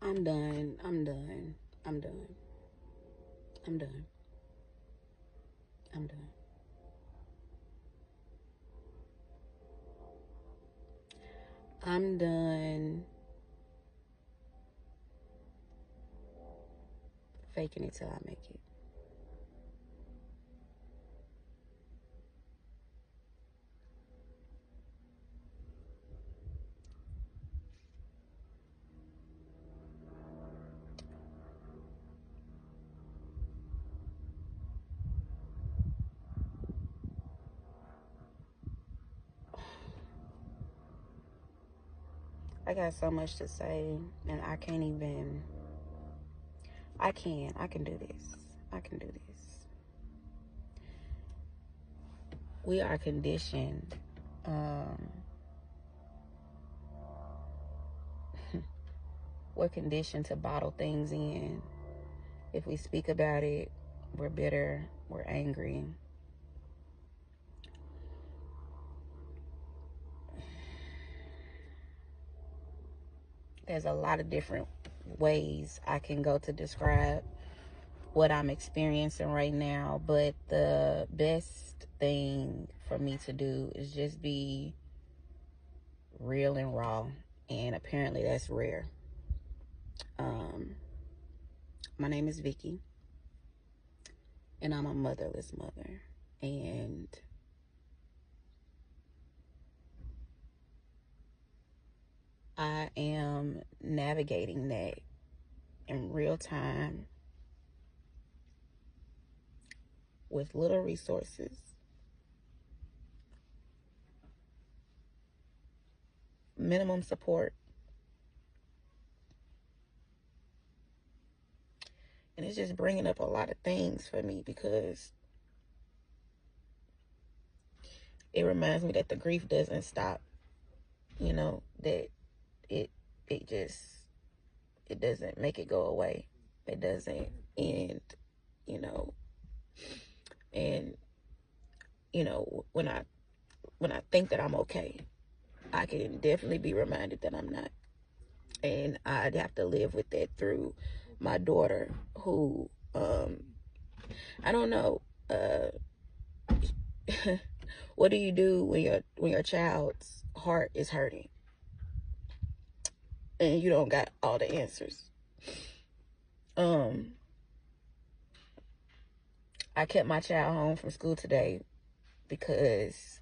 I'm done. I'm done. I'm done. I'm done. I'm done. I'm done faking it till I make it. I got so much to say, and I can't even. I can do this. I can do this. We are conditioned. We're conditioned to bottle things in. If we speak about it, we're bitter, we're angry. There's a lot of different ways I can go to describe what I'm experiencing right now, but the best thing for me to do is just be real and raw, and apparently that's rare. My name is Vicky, and I'm a motherless mother, and I am navigating that in real time with little resources, minimum support, and it's just bringing up a lot of things for me because it reminds me that the grief doesn't stop, that it it doesn't make it go away. It doesn't end, you know. And when I think that I'm okay, I can definitely be reminded that I'm not. And I'd have to live with that through my daughter, who I don't know, what do you do when your child's heart is hurting and you don't got all the answers? I kept my child home from school today because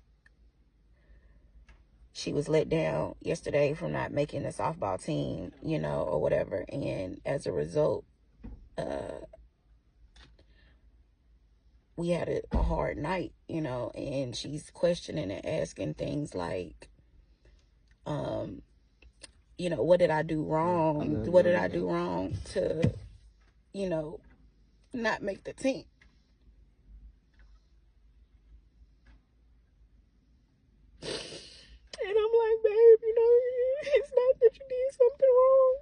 she was let down yesterday from not making the softball team, or whatever. And as a result, we had a hard night, and she's questioning and asking things like, what did I do wrong? What did I do wrong to, not make the team? And I'm like, babe, it's not that you did something wrong.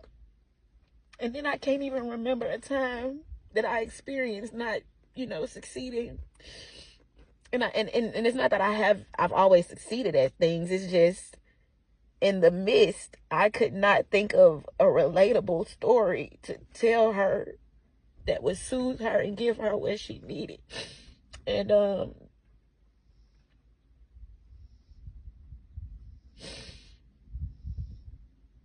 And then I can't even remember a time that I experienced not, succeeding. And it's not that I've always succeeded at things. It's just in the midst, I could not think of a relatable story to tell her that would soothe her and give her what she needed. And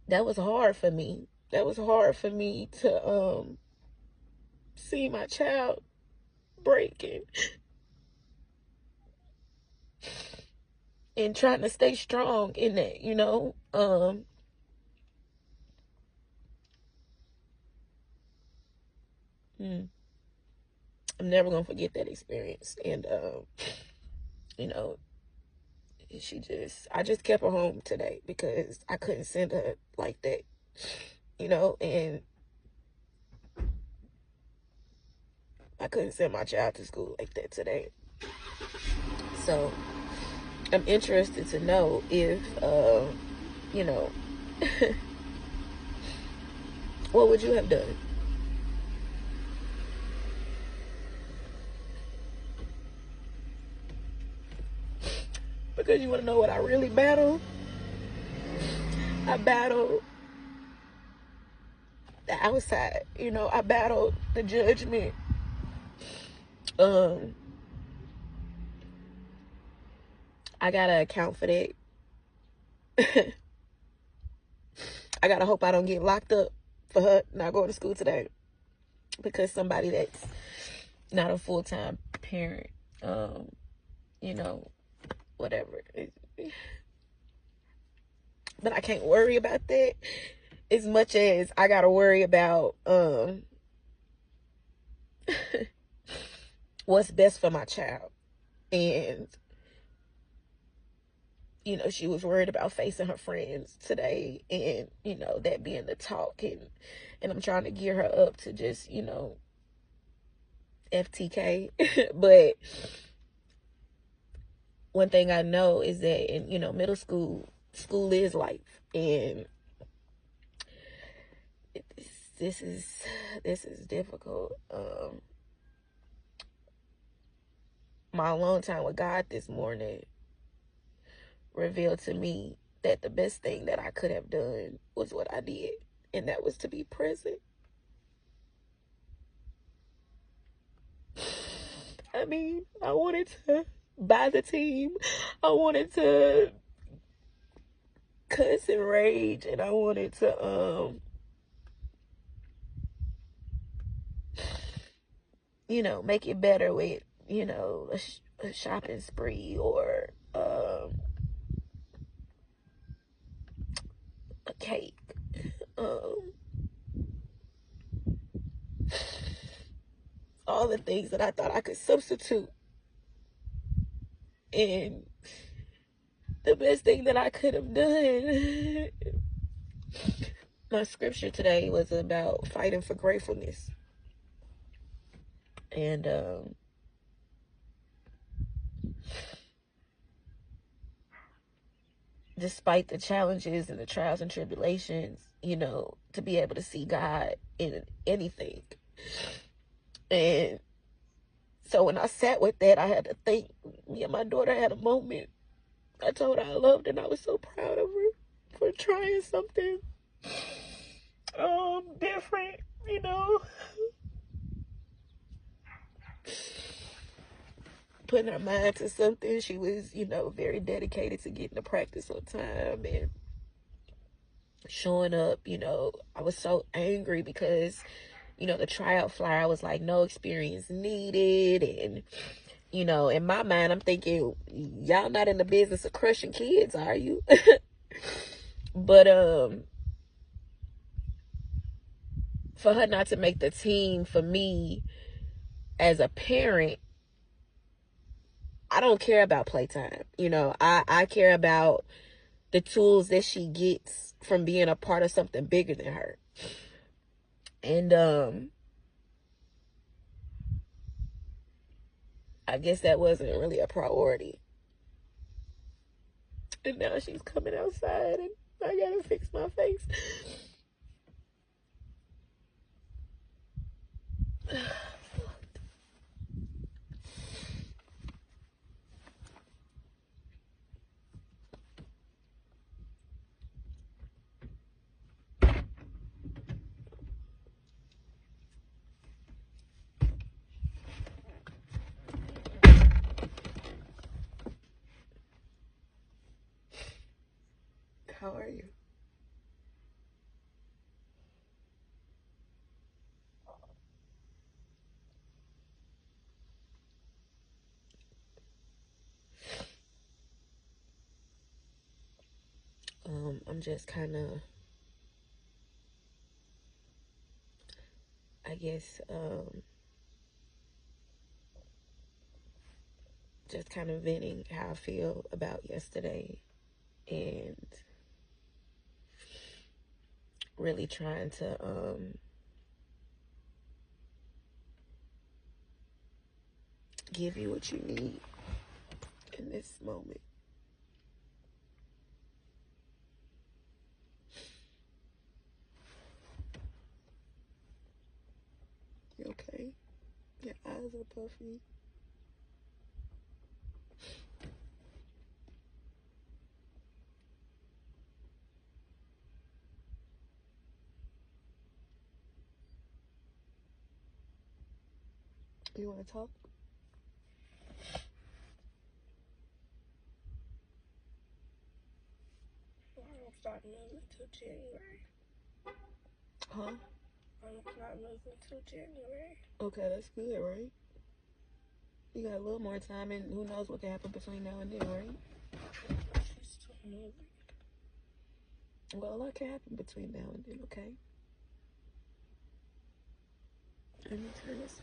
that was hard for me. That was hard for me to see my child breaking and trying to stay strong in that, I'm never gonna forget that experience. And I just kept her home today because I couldn't send her like that, and I couldn't send my child to school like that today. So I'm interested to know if, what would you have done? Because you want to know what I really battled? I battled the outside. You know, I battled the judgment. I gotta account for that. I gotta hope I don't get locked up for her not going to school today, because somebody that's not a full-time parent, you know, whatever. But I can't worry about that as much as I gotta worry about what's best for my child. And you know, she was worried about facing her friends today, and you know, that being the talk, and I'm trying to gear her up to just, you know, FTK. But one thing I know is that in, you know, middle school is life, and this is difficult. My alone time with God this morning revealed to me that the best thing that I could have done was what I did, and that was to be present. I mean, I wanted to buy the team. I wanted to cuss and rage, and I wanted to you know, make it better with, you know, a shopping spree, or a cake. All the things that I thought I could substitute. And the best thing that I could have done, my scripture today was about fighting for gratefulness. And despite the challenges and the trials and tribulations, you know, to be able to see God in anything. And so when I sat with that, I had to think. Me and my daughter had a moment. I told her I loved her, and I was so proud of her for trying something different, you know. Putting her mind to something. She was, you know, very dedicated to getting to practice on time and showing up. You know, I was so angry because, you know, the tryout flyer was like, no experience needed. And, you know, in my mind, I'm thinking, y'all not in the business of crushing kids, are you? But for her not to make the team, for me as a parent, I don't care about playtime. You know, I care about the tools that she gets from being a part of something bigger than her. And I guess that wasn't really a priority. And now she's coming outside, and I gotta fix my face. How are you? I'm just kind of, I guess, just kind of venting how I feel about yesterday, and really trying to give you what you need in this moment. You okay? Your eyes are puffy. You want to talk? I don't start moving till January. Huh? I don't start moving till January. Okay, that's good, right? You got a little more time, and who knows what can happen between now and then, right? She's still moving. Well, a lot can happen between now and then, okay? Let me turn this